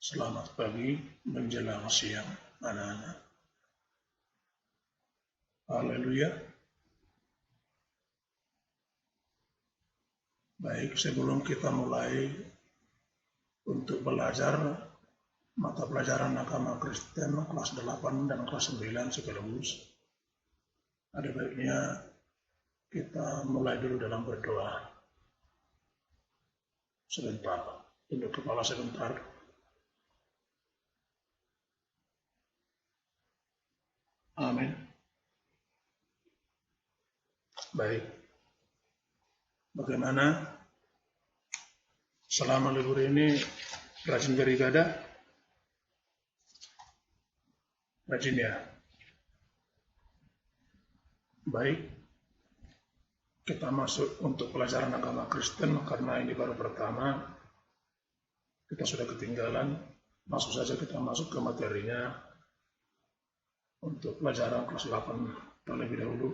Selamat pagi menjelang siang, anak-anak. Haleluya. Baik, sebelum kita mulai untuk belajar mata pelajaran agama Kristen kelas 8 dan kelas 9 sekaligus, ada baiknya kita mulai dulu dalam berdoa. Sebentar, tunduk kepala sebentar. Amin. Baik. Bagaimana selama libur ini rajin beribadah? Rajin ya? Baik. Kita masuk untuk pelajaran agama Kristen karena ini baru pertama. Kita sudah ketinggalan. Langsung saja kita masuk ke materinya untuk pelajaran kelas 8 terlebih dahulu.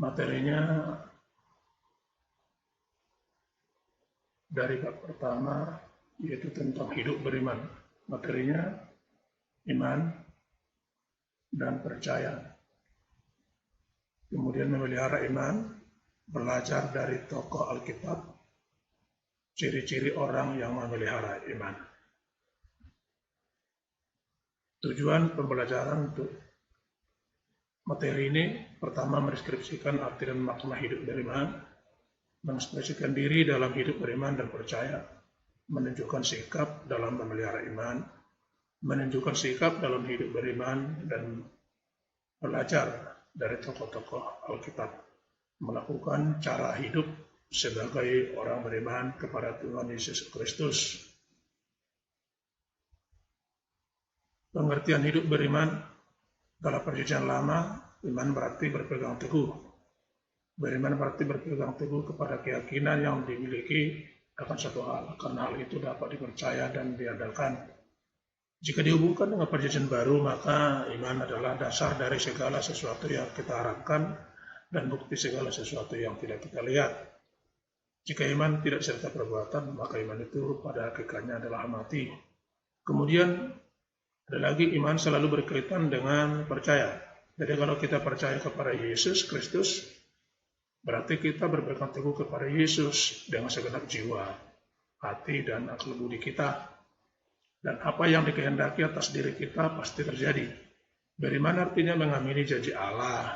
Materinya dari bab pertama, yaitu tentang hidup beriman. Materinya iman dan percaya. Kemudian memelihara iman, belajar dari tokoh Alkitab, ciri-ciri orang yang memelihara iman. Tujuan pembelajaran untuk materi ini pertama mendeskripsikan arti dan makna hidup beriman, mengekspresikan diri dalam hidup beriman dan percaya, menunjukkan sikap dalam memelihara iman, menunjukkan sikap dalam hidup beriman, dan belajar dari tokoh-tokoh Alkitab, melakukan cara hidup sebagai orang beriman kepada Tuhan Yesus Kristus. Pengertian hidup beriman dalam Perjanjian Lama, iman berarti berpegang teguh. Beriman berarti berpegang teguh kepada keyakinan yang dimiliki akan satu hal, karena hal itu dapat dipercaya dan diandalkan. Jika dihubungkan dengan Perjanjian Baru, maka iman adalah dasar dari segala sesuatu yang kita harapkan dan bukti segala sesuatu yang tidak kita lihat. Jika iman tidak serta perbuatan, maka iman itu pada hakikatnya adalah mati. Kemudian ada lagi, iman selalu berkaitan dengan percaya. Jadi kalau kita percaya kepada Yesus Kristus, berarti kita berpegang teguh kepada Yesus dengan segenap jiwa, hati, dan akal budi kita. Dan apa yang dikehendaki atas diri kita pasti terjadi. Beriman artinya mengamini janji Allah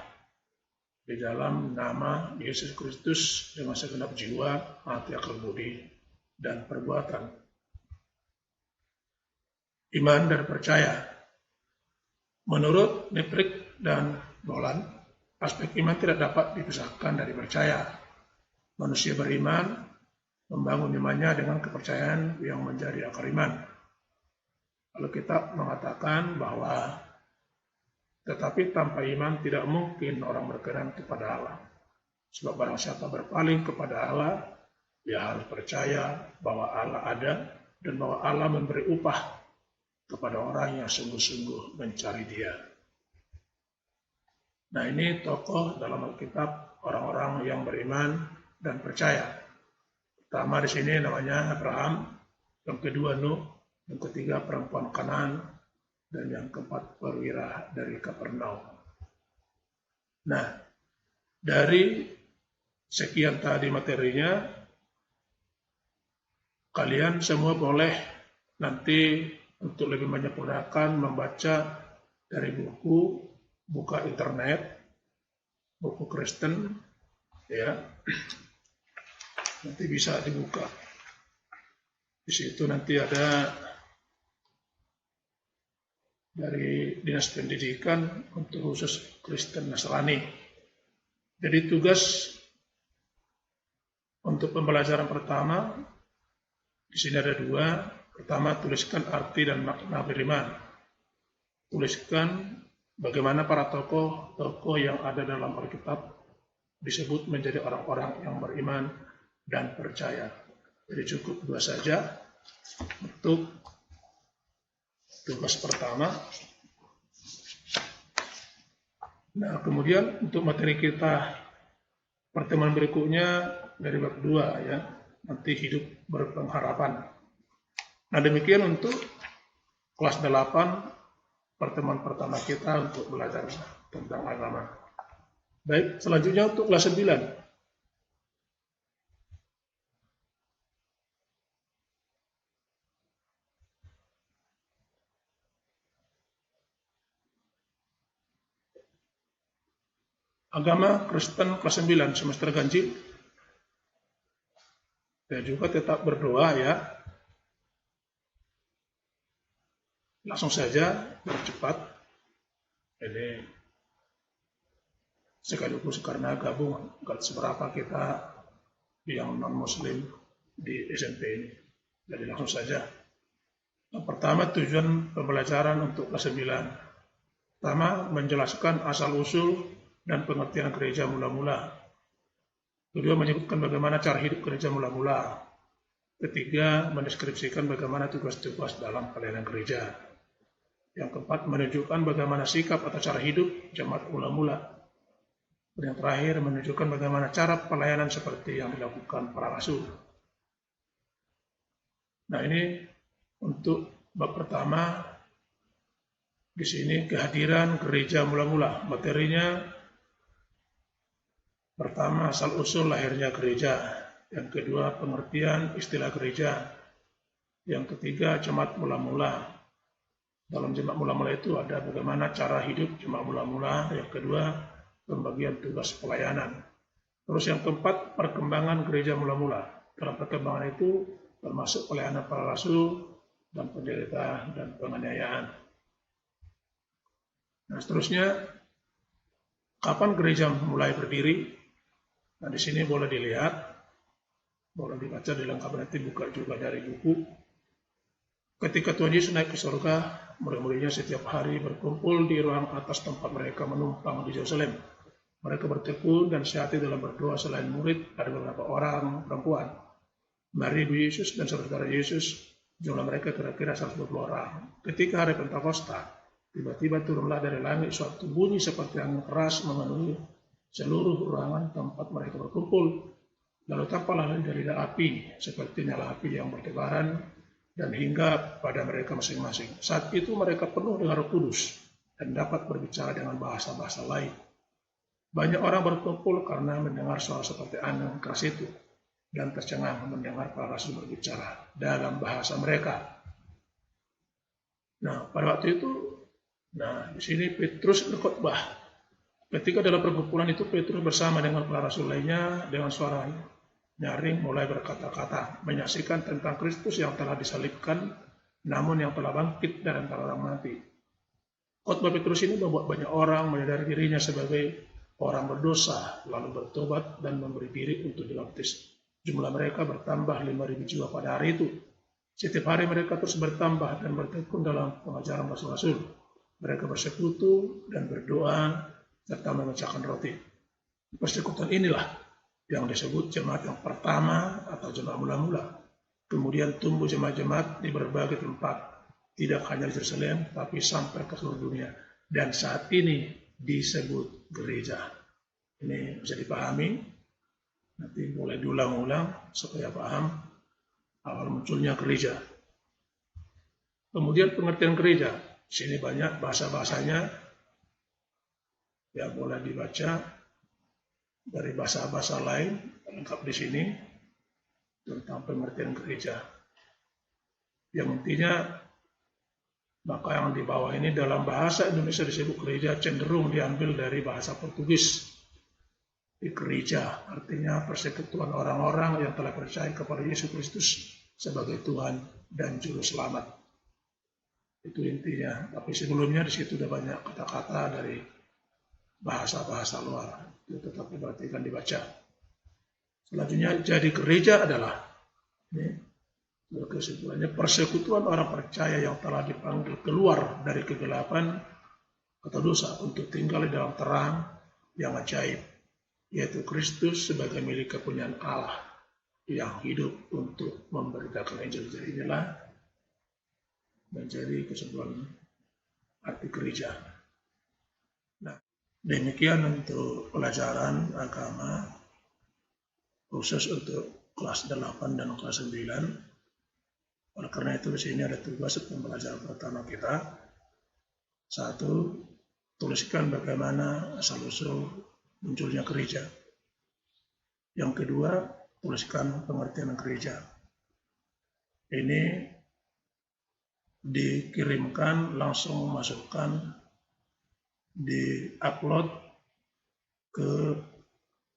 di dalam nama Yesus Kristus dengan segenap jiwa, hati, akal budi, dan perbuatan. Iman dan percaya. Menurut Niprik dan Nolan, aspek iman tidak dapat dipisahkan dari percaya. Manusia beriman membangun imannya dengan kepercayaan yang menjadi akar iman. Alkitab mengatakan bahwa tetapi tanpa iman tidak mungkin orang berkenan kepada Allah. Sebab barang siapa berpaling kepada Allah, dia harus percaya bahwa Allah ada dan bahwa Allah memberi upah kepada orang yang sungguh-sungguh mencari Dia. Nah, ini tokoh dalam Alkitab orang-orang yang beriman dan percaya. Pertama di sini namanya Abraham, yang kedua Nuh, yang ketiga perempuan Kanaan, dan yang keempat perwira dari Kapernaum. Nah, dari sekian tadi materinya, kalian semua boleh nanti untuk lebih menyempurnakan membaca dari buka internet, buku Kristen, ya, nanti bisa dibuka. Di situ nanti ada dari Dinas Pendidikan untuk khusus Kristen Nasrani. Jadi tugas untuk pembelajaran pertama di sini ada dua. Pertama, tuliskan arti dan makna beriman. Tuliskan bagaimana para tokoh yang ada dalam Alkitab disebut menjadi orang-orang yang beriman dan percaya. Jadi cukup dua saja untuk tugas pertama. Nah, kemudian untuk materi kita pertemuan berikutnya dari bab 2 ya. nanti hidup berpengharapan. Nah, demikian untuk kelas 8, pertemuan pertama kita untuk belajar tentang agama. Baik, selanjutnya untuk kelas 9. Agama Kristen kelas 9, semester ganjil. Dan juga tetap berdoa ya. Langsung saja bercepat. Ini sekaligus karena gabung seberapa kita yang non-muslim di SMP ini. Jadi langsung saja. Yang pertama, tujuan pembelajaran untuk kelas 9. Pertama, menjelaskan asal-usul dan pengertian gereja mula-mula. Kedua, menyebutkan bagaimana cara hidup gereja mula-mula. Ketiga, mendeskripsikan bagaimana tugas-tugas dalam pelayanan gereja. Yang keempat, menunjukkan bagaimana sikap atau cara hidup jemaat mula-mula. Dan yang terakhir, menunjukkan bagaimana cara pelayanan seperti yang dilakukan para rasul. Nah, ini untuk bab pertama. Di sini kehadiran gereja mula-mula. Materinya pertama, asal-usul lahirnya gereja. Yang kedua, pengertian istilah gereja. Yang ketiga, jemaat mula-mula. Dalam jemaat mula-mula itu ada bagaimana cara hidup jemaat mula-mula. Yang kedua, pembagian tugas pelayanan. Terus yang keempat, perkembangan gereja mula-mula. Dalam perkembangan itu termasuk pelayanan para rasul dan penderitaan dan penganiayaan. Nah, seterusnya, kapan gereja mulai berdiri? Nah, di sini boleh dilihat, boleh dibaca dilengkapi, nanti buka juga dari buku. Ketika Tuhan Yesus naik ke surga, murid-muridnya setiap hari berkumpul di ruang atas tempat mereka menumpang di Yerusalem. Mereka bertekun dan sehati dalam berdoa. Selain murid, ada beberapa orang perempuan. Mari Ibu Yesus dan saudara Yesus, jumlah mereka kira-kira 120 orang. Ketika hari Pentakosta, tiba-tiba turunlah dari langit suatu bunyi seperti angin keras memenuhi seluruh ruangan tempat mereka berkumpul. Lalu tampaklah dari api, seperti nyala api yang bertebaran, dan hingga pada mereka masing-masing. Saat itu mereka penuh dengan Roh Kudus, dan dapat berbicara dengan bahasa-bahasa lain. Banyak orang berkumpul karena mendengar suara seperti angin keras itu, dan tercengang mendengar para rasul berbicara dalam bahasa mereka. Nah, pada waktu itu, di sini Petrus berkhotbah. Ketika dalam perkumpulan itu, Petrus bersama dengan para rasul lainnya dengan suara nyaring mulai berkata-kata, menyaksikan tentang Kristus yang telah disalibkan, namun yang telah bangkit dari antara orang mati. Khotbah Petrus ini membuat banyak orang menyadari dirinya sebagai orang berdosa, lalu bertobat dan memberi diri untuk dibaptis. Jumlah mereka bertambah 5.000 jiwa pada hari itu. Setiap hari mereka terus bertambah dan bertekun dalam pengajaran rasul-rasul. Mereka bersekutu dan berdoa serta memecahkan roti. Persekutuan inilah yang disebut jemaat yang pertama atau jemaat mula-mula. Kemudian tumbuh jemaat-jemaat di berbagai tempat, tidak hanya di Yerusalem, tapi sampai ke seluruh dunia. Dan saat ini disebut gereja. Ini bisa dipahami, nanti boleh diulang-ulang supaya paham awal munculnya gereja. Kemudian pengertian gereja. Di sini banyak bahasa-bahasanya. Ya, boleh dibaca dari bahasa-bahasa lain, lengkap di sini tentang pengertian gereja. Yang intinya, maka yang di bawah ini dalam bahasa Indonesia disebut gereja cenderung diambil dari bahasa Portugis. Di gereja artinya persekutuan orang-orang yang telah percaya kepada Yesus Kristus sebagai Tuhan dan Juru Selamat. Itu intinya. Tapi sebelumnya di situ ada banyak kata-kata dari bahasa-bahasa luar, itu tetap diperhatikan dibaca. Selanjutnya, jadi gereja adalah kesimpulannya persekutuan orang percaya yang telah dipanggil keluar dari kegelapan atau dosa untuk tinggal di dalam terang yang ajaib, yaitu Kristus sebagai milik kepunyaan Allah yang hidup untuk memberitakan Injil. Jadi inilah menjadi kesimpulan arti gereja. Nah, demikian untuk pelajaran agama khusus untuk kelas 8 dan kelas 9. Oleh karena itu di sini ada tugas pembelajaran pertama kita. 1. Tuliskan bagaimana asal-usul munculnya gereja. Yang kedua, tuliskan pengertian gereja. Ini dikirimkan, langsung masukkan, di-upload ke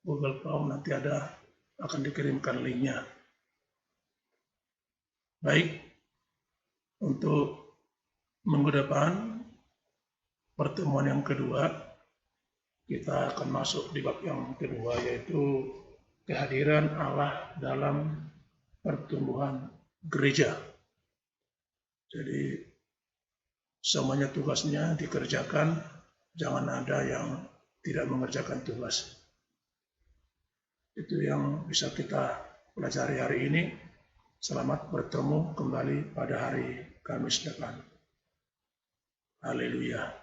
Google Form, nanti akan dikirimkan linknya. Baik, untuk minggu depan, pertemuan yang kedua, kita akan masuk di bab yang kedua, yaitu kehadiran Allah dalam pertumbuhan gereja. Jadi semuanya tugasnya dikerjakan, jangan ada yang tidak mengerjakan tugas. Itu yang bisa kita pelajari hari ini. Selamat bertemu kembali pada hari Kamis depan. Haleluya.